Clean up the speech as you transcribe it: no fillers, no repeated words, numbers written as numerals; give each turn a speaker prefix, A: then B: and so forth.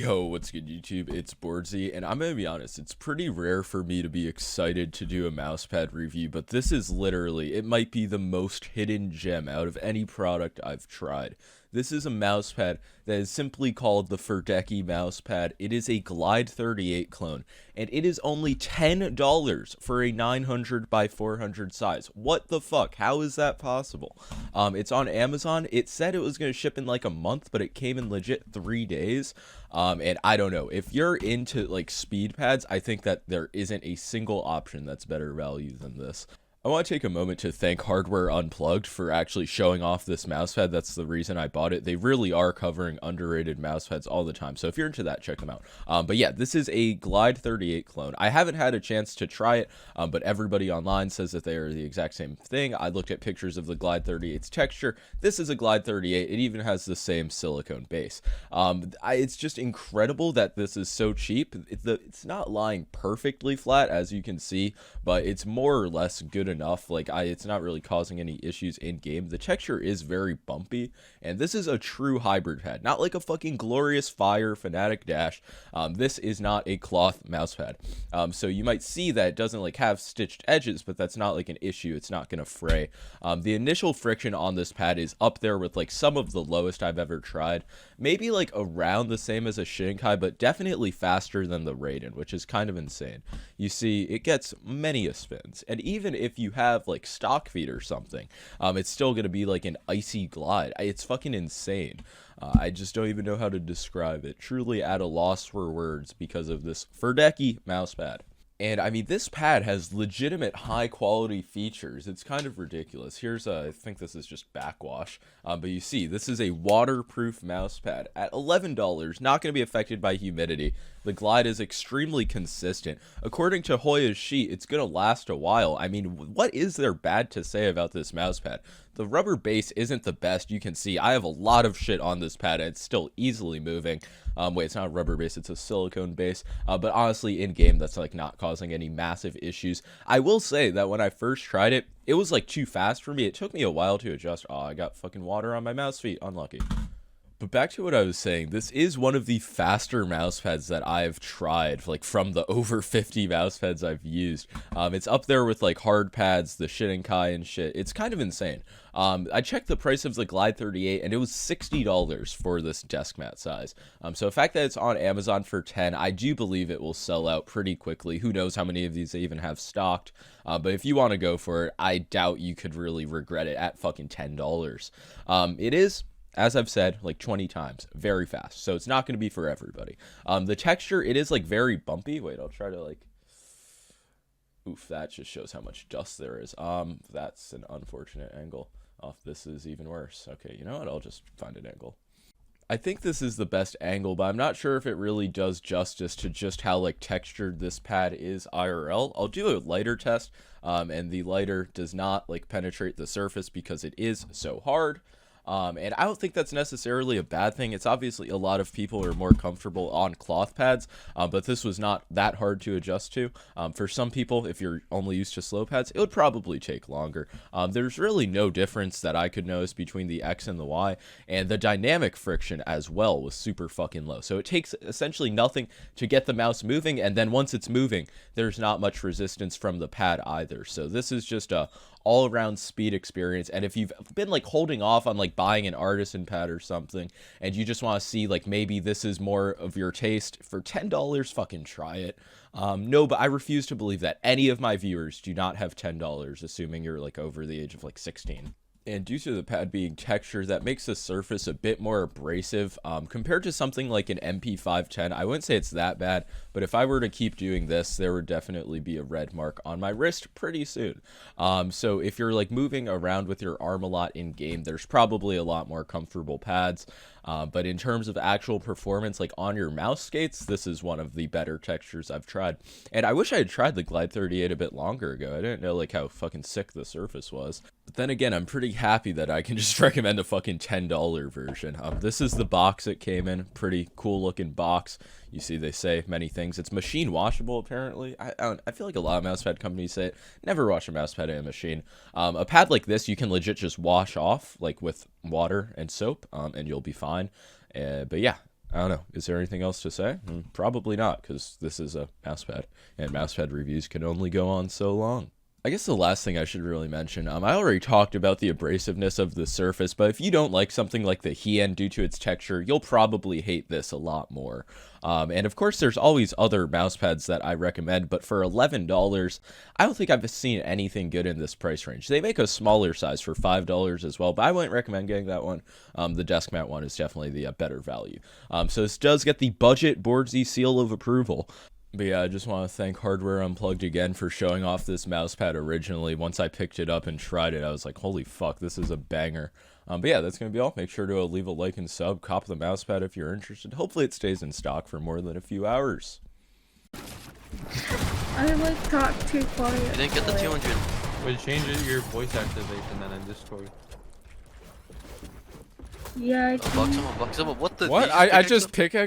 A: Yo, what's good, YouTube? It's boardzy, and I'm gonna be honest, it's pretty rare for me to be excited to do a mousepad review, but this is literally, it might be the most hidden gem out of any product I've tried. This is a mousepad that is simply called the Pferdeki Mousepad. It is a Glide 38 clone, and it is only $10 for a 900 by 400 size. What the fuck? How is that possible? It's on Amazon. It said it was going to ship in like a month, but it came in legit 3 days. And I don't know. If you're into like speed pads, I think that there isn't a single option that's better value than this. I want to take a moment to thank Hardware Unplugged for actually showing off this mousepad. That's the reason I bought it. They really are covering underrated mousepads all the time. So if you're into that, check them out. But yeah, this is a Glide 38 clone. I haven't had a chance to try it, but everybody online says that they are the exact same thing. I looked at pictures of the Glide 38's texture. This is a Glide 38. It even has the same silicone base. It's just incredible that this is so cheap. It's not lying perfectly flat, as you can see, but it's more or less good enough. It's not really causing any issues in game. The texture is very bumpy, and this is a true hybrid pad, not like a fucking Glorious Fire Fanatic Dash. This is not a cloth mouse pad. So you might see that it doesn't like have stitched edges, but that's not like an issue. It's not gonna fray. The initial friction on this pad is up there with like some of the lowest I've ever tried, maybe like around the same as a Shinkai, but definitely faster than the Raiden, which is kind of insane. You see, it gets many a spins, and even if you have like stock feet or something, it's still gonna be like an icy glide. It's fucking insane. I just don't even know how to describe it. Truly at a loss for words because of this Pferdeki mousepad. And I mean, this pad has legitimate high quality features. It's kind of ridiculous. Here's I think this is just backwash. But you see, this is a waterproof mouse pad at $11, not going to be affected by humidity. The glide is extremely consistent. According to Hoya's sheet, it's going to last a while. I mean, what is there bad to say about this mouse pad? The rubber base isn't the best. You can see I have a lot of shit on this pad, and it's still easily moving. Wait, it's not a rubber base, it's a silicone base. But honestly, in game, that's like not causing any massive issues. I will say that when I first tried it, it was like too fast for me. It took me a while to adjust. Oh, I got fucking water on my mouse feet. Unlucky. But back to what I was saying, this is one of the faster mousepads that I've tried, like from the over 50 mousepads I've used. It's up there with like hard pads, the Shinkai and shit. It's kind of insane. I checked the price of the Glide 38 and it was $60 for this desk mat size. So the fact that it's on Amazon for 10, I do believe it will sell out pretty quickly. Who knows how many of these they even have stocked. But if you want to go for it, I doubt you could really regret it at fucking $10. It is, as I've said like 20 times, very fast, so it's not going to be for everybody. The texture, it is like very bumpy. Wait, I'll try to like, oof, that just shows how much dust there is. That's an unfortunate angle. Oh, this is even worse. Okay, you know what, I'll just find an angle. I think this is the best angle, but I'm not sure if it really does justice to just how like textured this pad is IRL. I'll do a lighter test, and the lighter does not like penetrate the surface because it is so hard. And I don't think that's necessarily a bad thing. It's obviously a lot of people are more comfortable on cloth pads, but this was not that hard to adjust to. For some people, if you're only used to slow pads, it would probably take longer. There's really no difference that I could notice between the X and the Y, and the dynamic friction as well was super fucking low. So it takes essentially nothing to get the mouse moving, and then once it's moving, there's not much resistance from the pad either. So this is just a all-around speed experience. And if you've been like holding off on like buying an artisan pad or something, and you just want to see like maybe this is more of your taste, for $10, fucking try it. No, but I refuse to believe that any of my viewers do not have $10, assuming you're like over the age of like 16. And due to the pad being textured, that makes the surface a bit more abrasive. Compared to something like an MP510, I wouldn't say it's that bad, but if I were to keep doing this, there would definitely be a red mark on my wrist pretty soon. So if you're like moving around with your arm a lot in game, there's probably a lot more comfortable pads. But in terms of actual performance, like on your mouse skates, this is one of the better textures I've tried. And I wish I had tried the Glide 38 a bit longer ago. I didn't know like how fucking sick the surface was. But then again, I'm pretty happy that I can just recommend a fucking $10 version. This is the box it came in. Pretty cool looking box. You see, they say many things. It's machine washable, apparently. I feel like a lot of mousepad companies say it. Never wash a mousepad in a machine. A pad like this, you can legit just wash off, like with water and soap, and you'll be fine. But yeah, I don't know. Is there anything else to say? Probably not, because this is a mousepad, and mousepad reviews can only go on so long. I guess the last thing I should really mention, I already talked about the abrasiveness of the surface, but if you don't like something like the Hien due to its texture, you'll probably hate this a lot more. And of course, there's always other mousepads that I recommend, but for $11, I don't think I've seen anything good in this price range. They make a smaller size for $5 as well, but I wouldn't recommend getting that one. The desk mount one is definitely the better value. So this does get the budget boardzy seal of approval. But yeah, I just want to thank Hardware Unplugged again for showing off this mousepad originally. Once I picked it up and tried it, I was like, holy fuck, this is a banger. But yeah, that's going to be all. Make sure to leave a like and sub. Cop the mousepad if you're interested. Hopefully it stays in stock for more than a few hours.
B: I like talk too quiet.
C: You didn't get the 200.
D: Wait, change your voice activation then in Discord.
B: Yeah, I
C: Buck someone, what the?
A: What? I just pickaxe